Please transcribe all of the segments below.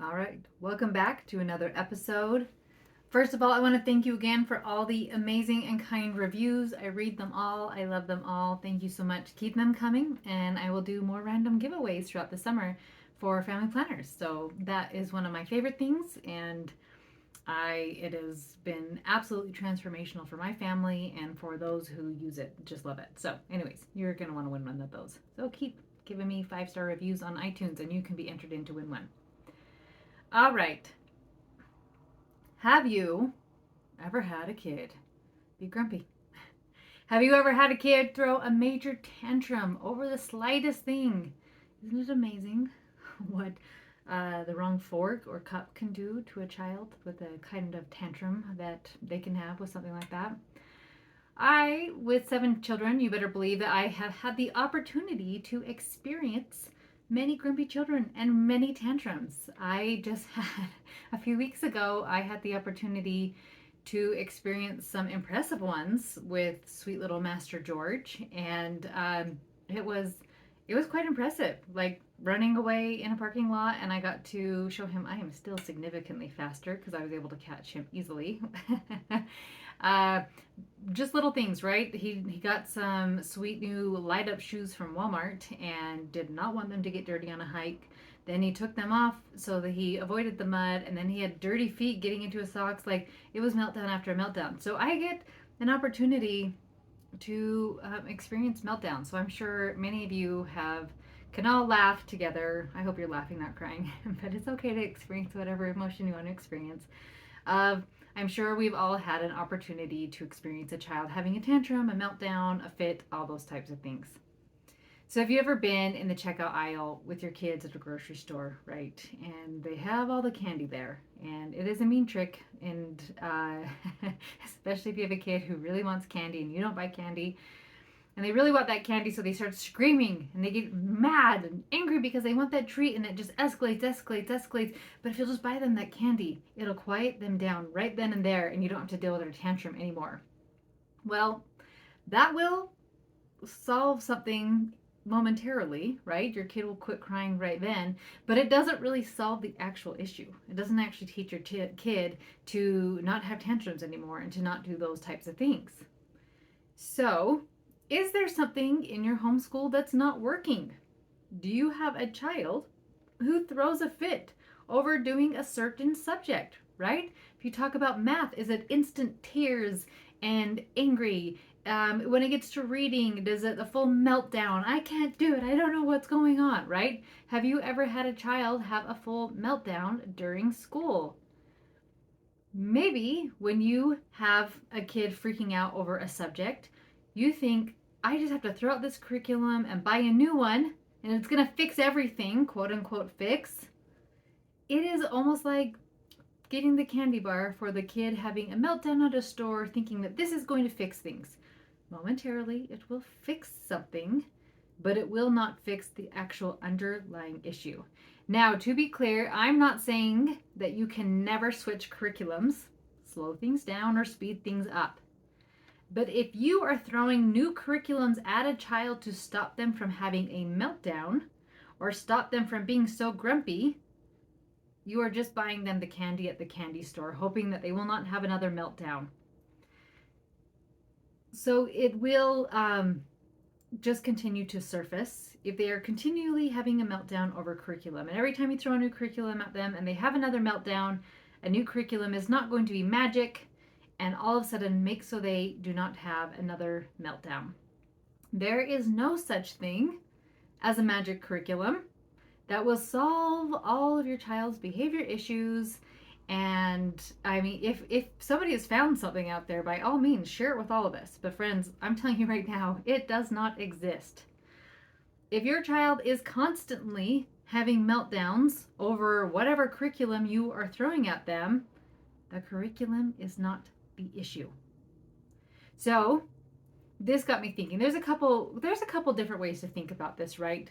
All right, welcome back to another episode. First of all, I want to thank you again for all the amazing and kind reviews. I read them all, I love them all. Thank you so much. Keep them coming, and I will do more random giveaways throughout the summer for family planners. So that is one of my favorite things, and it has been absolutely transformational for my family and for those who use it. Just love it. So, anyways, you're gonna want to win one of those. So keep giving me 5-star reviews on iTunes, and you can be entered in to win one. All right. Have you ever had a kid be grumpy? Have you ever had a kid throw a major tantrum over the slightest thing? Isn't it amazing what the wrong fork or cup can do to a child with a kind of tantrum that they can have with something like that? With 7 children, you better believe that I have had the opportunity to experience many grumpy children and many tantrums. I just had, a few weeks ago, I had the opportunity to experience some impressive ones with sweet little Master George, and it was it was quite impressive. Like running away in a parking lot, and I got to show him I am still significantly faster because I was able to catch him easily. uh, just little things, right? He got some sweet new light up shoes from Walmart and did not want them to get dirty on a hike. Then he took them off so that he avoided the mud, and then he had dirty feet getting into his socks. Like it was meltdown after meltdown. So I get an opportunity to experience meltdown. So I'm sure many of you can all laugh together. I hope you're laughing, not crying, but it's okay to experience whatever emotion you want to experience. Uh, I'm sure we've all had an opportunity to experience a child having a tantrum, a meltdown, a fit, all those types of things. So, have you ever been in the checkout aisle with your kids at a grocery store, right? And they have all the candy there, and it is a mean trick. And especially if you have a kid who really wants candy and you don't buy candy, and they really want that candy, so they start screaming and they get mad and angry because they want that treat, and it just escalates. But if you'll just buy them that candy, it'll quiet them down right then and there, and you don't have to deal with their tantrum anymore. Well, that will solve something momentarily, right? Your kid will quit crying right then, but it doesn't really solve the actual issue. It doesn't actually teach your kid to not have tantrums anymore and to not do those types of things. So, is there something in your homeschool that's not working? Do you have a child who throws a fit over doing a certain subject, right? If you talk about math, is it instant tears and angry? When it gets to reading, does it a full meltdown? I can't do it. I don't know what's going on, right? Have you ever had a child have a full meltdown during school? Maybe when you have a kid freaking out over a subject, you think, I just have to throw out this curriculum and buy a new one, and it's going to fix everything, quote unquote fix. It is almost like getting the candy bar for the kid having a meltdown at a store, thinking that this is going to fix things. Momentarily, it will fix something, but it will not fix the actual underlying issue. Now, to be clear, I'm not saying that you can never switch curriculums, slow things down, or speed things up. But if you are throwing new curriculums at a child to stop them from having a meltdown or stop them from being so grumpy, you are just buying them the candy at the candy store, hoping that they will not have another meltdown. So it will just continue to surface if they are continually having a meltdown over curriculum. And every time you throw a new curriculum at them and they have another meltdown, a new curriculum is not going to be magic and all of a sudden make so they do not have another meltdown. There is no such thing as a magic curriculum that will solve all of your child's behavior issues. And I mean, if somebody has found something out there, by all means, share it with all of us. But friends, I'm telling you right now, it does not exist. If your child is constantly having meltdowns over whatever curriculum you are throwing at them, the curriculum is not the issue. So this got me thinking. There's a couple different ways to think about this, right?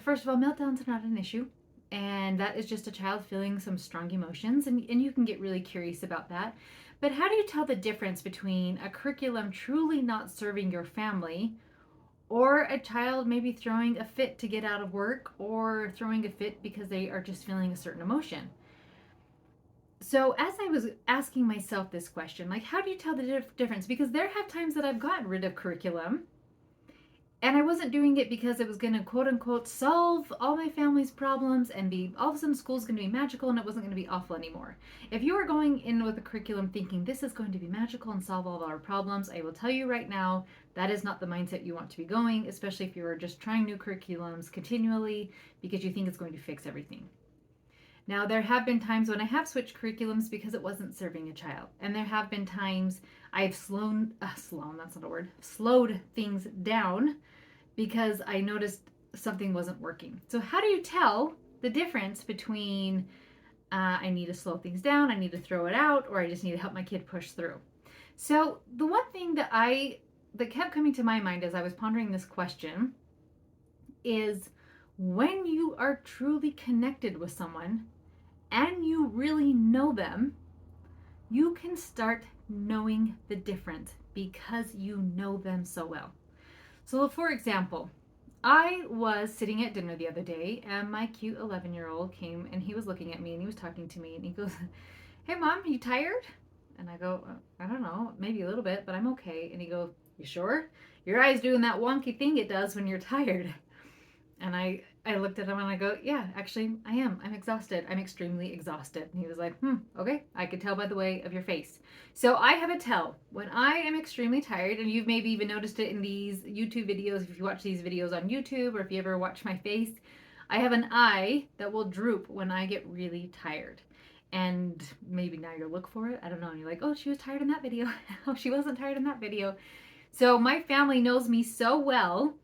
First of all, meltdowns are not an issue. And that is just a child feeling some strong emotions, and you can get really curious about that. But how do you tell the difference between a curriculum truly not serving your family Or a child maybe throwing a fit to get out of work, or throwing a fit because they are just feeling a certain emotion. So as I was asking myself this question, like, how do you tell the difference? Because there have times that I've gotten rid of curriculum, and I wasn't doing it because it was going to quote unquote solve all my family's problems and be all of a sudden school's going to be magical and it wasn't going to be awful anymore. If you are going in with a curriculum thinking this is going to be magical and solve all of our problems, I will tell you right now that is not the mindset you want to be going, especially if you are just trying new curriculums continually because you think it's going to fix everything. Now, there have been times when I have switched curriculums because it wasn't serving a child. And there have been times I've that's not a word, slowed things down because I noticed something wasn't working. So, how do you tell the difference between I need to slow things down, I need to throw it out, or I just need to help my kid push through? So, the one thing that kept coming to my mind as I was pondering this question is when you are truly connected with someone and you really know them, you can start knowing the difference because you know them so well. So, for example, I was sitting at dinner the other day and my cute 11-year-old came and he was looking at me and he was talking to me and he goes, "Hey, Mom, are you tired?" And I go, "I don't know, maybe a little bit, but I'm okay." And he goes, "You sure? Your eye's doing that wonky thing it does when you're tired." And I looked at him and I go, "Yeah, actually, I am. I'm exhausted. I'm extremely exhausted." And he was like, okay. I could tell by the way of your face. So I have a tell when I am extremely tired, and you've maybe even noticed it in these YouTube videos. If you watch these videos on YouTube or if you ever watch my face, I have an eye that will droop when I get really tired. And maybe now you'll look for it. I don't know. And you're like, "Oh, she was tired in that video." "Oh, she wasn't tired in that video." So my family knows me so well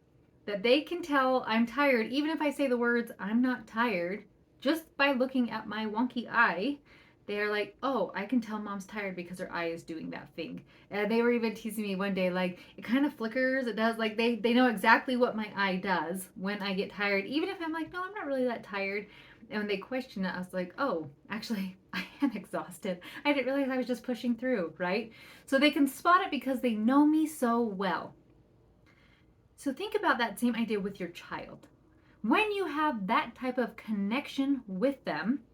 that they can tell I'm tired, even if I say the words, "I'm not tired," just by looking at my wonky eye. They're like, "Oh, I can tell Mom's tired because her eye is doing that thing." And they were even teasing me one day, like, it kind of flickers. It does, like, they know exactly what my eye does when I get tired, even if I'm like, "No, I'm not really that tired." And when they question it, I was like, "Oh, actually, I am exhausted. I didn't realize I was just pushing through," right? So they can spot it because they know me so well. So think about that same idea with your child. When you have that type of connection with them,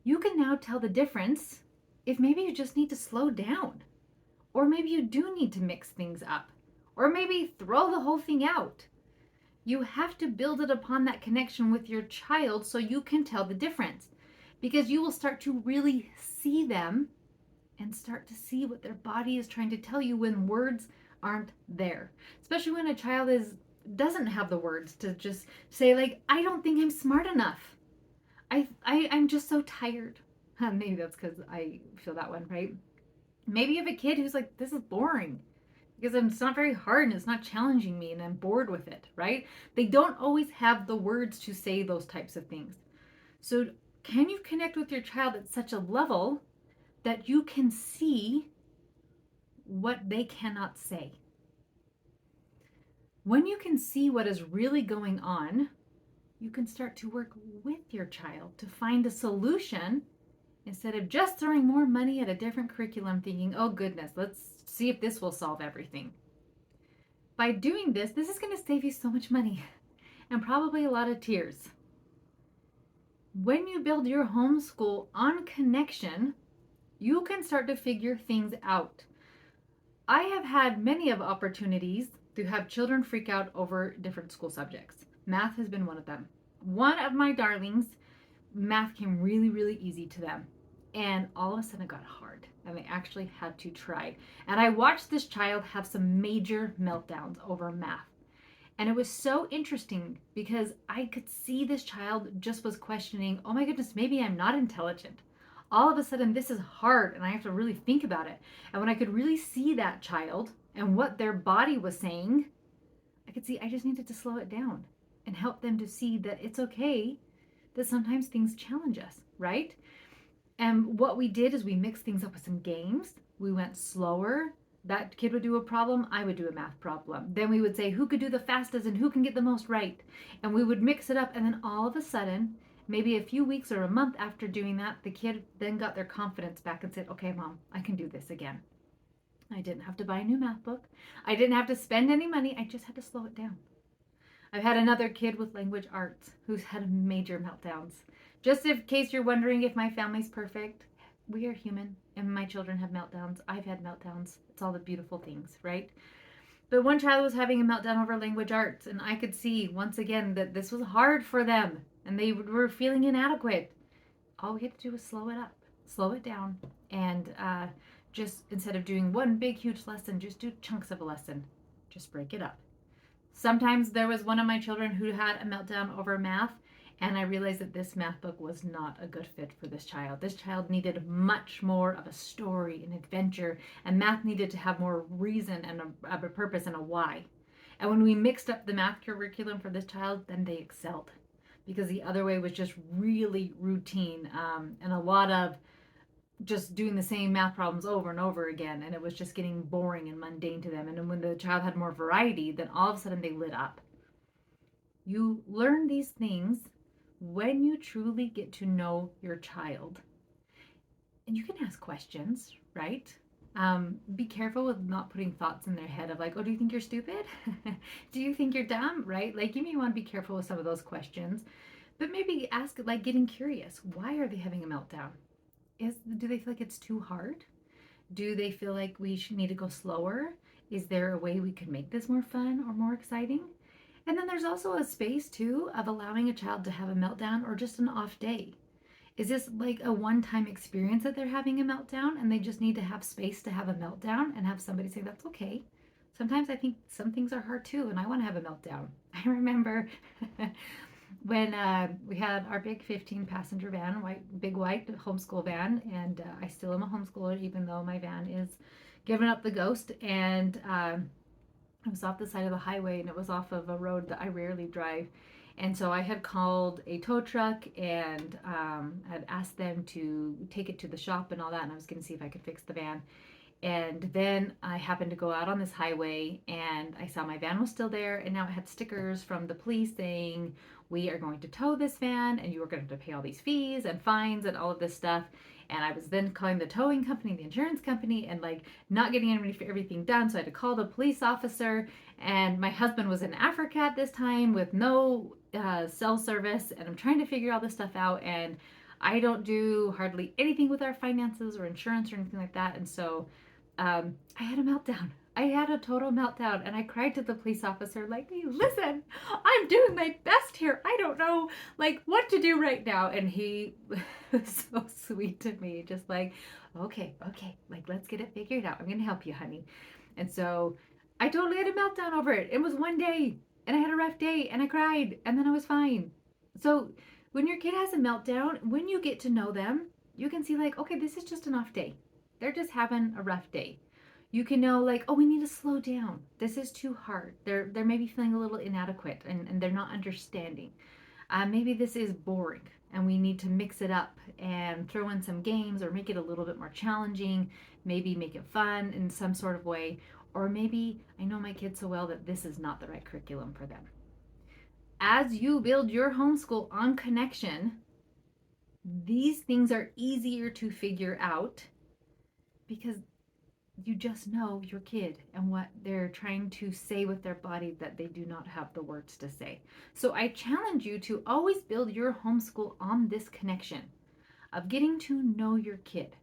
you can now tell the difference if maybe you just need to slow down, or maybe you do need to mix things up, or maybe throw the whole thing out. You have to build it upon that connection with your child so you can tell the difference, because you will start to really see them and start to see what their body is trying to tell you when words aren't there. Especially when a child doesn't have the words to just say, like, "I don't think I'm smart enough. I'm just so tired." Maybe that's because I feel that one, right? Maybe you have a kid who's like, "This is boring because it's not very hard and it's not challenging me and I'm bored with it," right? They don't always have the words to say those types of things. So can you connect with your child at such a level that you can see what they cannot say? When you can see what is really going on, you can start to work with your child to find a solution instead of just throwing more money at a different curriculum thinking, "Oh goodness, let's see if this will solve everything." By doing this, this is going to save you so much money and probably a lot of tears. When you build your homeschool on connection, you can start to figure things out. I have had many of opportunities to have children freak out over different school subjects. Math has been one of them. One of my darlings, math came really, really easy to them. And all of a sudden it got hard and they actually had to try. And I watched this child have some major meltdowns over math. And it was so interesting because I could see this child just was questioning, "Oh my goodness, maybe I'm not intelligent. All of a sudden, this is hard and I have to really think about it." And when I could really see that child and what their body was saying, I could see I just needed to slow it down and help them to see that it's okay that sometimes things challenge us, right? And what we did is we mixed things up with some games. We went slower. That kid would do a problem, I would do a math problem. Then we would say who could do the fastest and who can get the most right. And we would mix it up, and then all of a sudden, maybe a few weeks or a month after doing that, the kid then got their confidence back and said, "Okay, Mom, I can do this again." I didn't have to buy a new math book. I didn't have to spend any money. I just had to slow it down. I've had another kid with language arts who's had major meltdowns. Just in case you're wondering if my family's perfect, we are human and my children have meltdowns. I've had meltdowns. It's all the beautiful things, right? But one child was having a meltdown over language arts, and I could see once again that this was hard for them and they were feeling inadequate. All we had to do was slow it up, slow it down, and just instead of doing one big, huge lesson, just do chunks of a lesson. Just break it up. Sometimes there was one of my children who had a meltdown over math, and I realized that this math book was not a good fit for this child. This child needed much more of a story, an adventure, and math needed to have more reason and a purpose and a why. And when we mixed up the math curriculum for this child, then they excelled because the other way was just really routine and a lot of just doing the same math problems over and over again, and it was just getting boring and mundane to them. And then when the child had more variety, then all of a sudden they lit up. You learn these things when you truly get to know your child. And you can ask questions, right? Be careful with not putting thoughts in their head of like, oh, do you think you're stupid? Do you think you're dumb? Right? Like, you may want to be careful with some of those questions, but maybe ask, like, getting curious. Why are they having a meltdown? Do they feel like it's too hard? Do they feel like we should need to go slower? Is there a way we could make this more fun or more exciting? And then there's also a space too of allowing a child to have a meltdown or just an off day. Is this like a one-time experience that they're having a meltdown and they just need to have space to have a meltdown and have somebody say that's okay? Sometimes I think some things are hard too and I want to have a meltdown. I remember when we had our big 15 passenger van, big white homeschool van, and I still am a homeschooler even though my van is giving up the ghost. And it was off the side of the highway and it was off of a road that I rarely drive. And so I had called a tow truck and had asked them to take it to the shop and all that. And I was going to see if I could fix the van. And then I happened to go out on this highway and I saw my van was still there. And now it had stickers from the police saying, we are going to tow this van and you are going to have to pay all these fees and fines and all of this stuff. And I was then calling the towing company, the insurance company, and like not getting everything done. So I had to call the police officer. And my husband was in Africa at this time with no cell service. And I'm trying to figure all this stuff out. And I don't do hardly anything with our finances or insurance or anything like that. And so I had a meltdown. I had a total meltdown and I cried to the police officer like, hey, listen, I'm doing my best here. I don't know like what to do right now. And he was so sweet to me, just like, okay, like let's get it figured out. I'm going to help you, honey. And so I totally had a meltdown over it. It was one day and I had a rough day and I cried and then I was fine. So when your kid has a meltdown, when you get to know them, you can see like, okay, this is just an off day. They're just having a rough day. You can know like, oh, we need to slow down. This is too hard. They're maybe feeling a little inadequate and they're not understanding. Maybe this is boring and we need to mix it up and throw in some games or make it a little bit more challenging. Maybe make it fun in some sort of way. Or maybe I know my kids so well that this is not the right curriculum for them. As you build your homeschool on connection, these things are easier to figure out because you just know your kid and what they're trying to say with their body that they do not have the words to say. So I challenge you to always build your homeschool on this connection of getting to know your kid.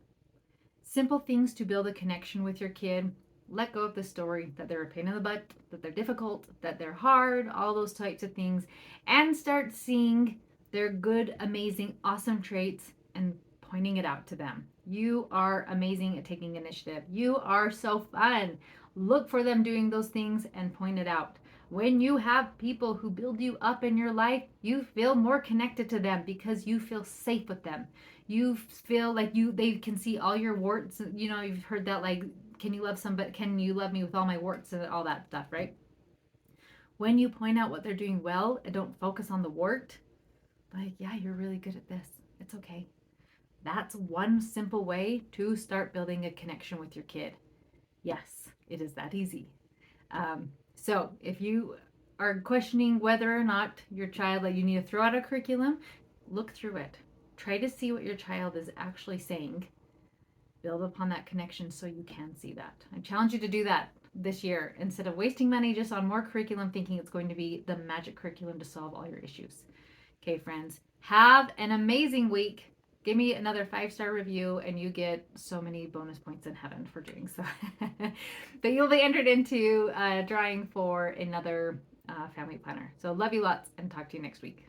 Simple things to build a connection with your kid. Let go of the story that they're a pain in the butt, that they're difficult, that they're hard, all those types of things, and start seeing their good, amazing, awesome traits and pointing it out to them. You are amazing at taking initiative. You are so fun. Look for them doing those things and point it out. When you have people who build you up in your life, you feel more connected to them because you feel safe with them. You feel like they can see all your warts. You know, you've heard that like, can you love somebody? Can you love me with all my warts and all that stuff, right? When you point out what they're doing well and don't focus on the wart, like, yeah, you're really good at this. It's okay. That's one simple way to start building a connection with your kid. Yes, it is that easy. So if you are questioning whether or not your child, like you need to throw out a curriculum, look through it. Try to see what your child is actually saying Build upon that connection so you can see that. I challenge you to do that this year instead of wasting money just on more curriculum thinking it's going to be the magic curriculum to solve all your issues. Okay, friends, have an amazing week. Give me another 5-star review and you get so many bonus points in heaven for doing so. But you'll be entered into drawing for another family planner. So love you lots and talk to you next week.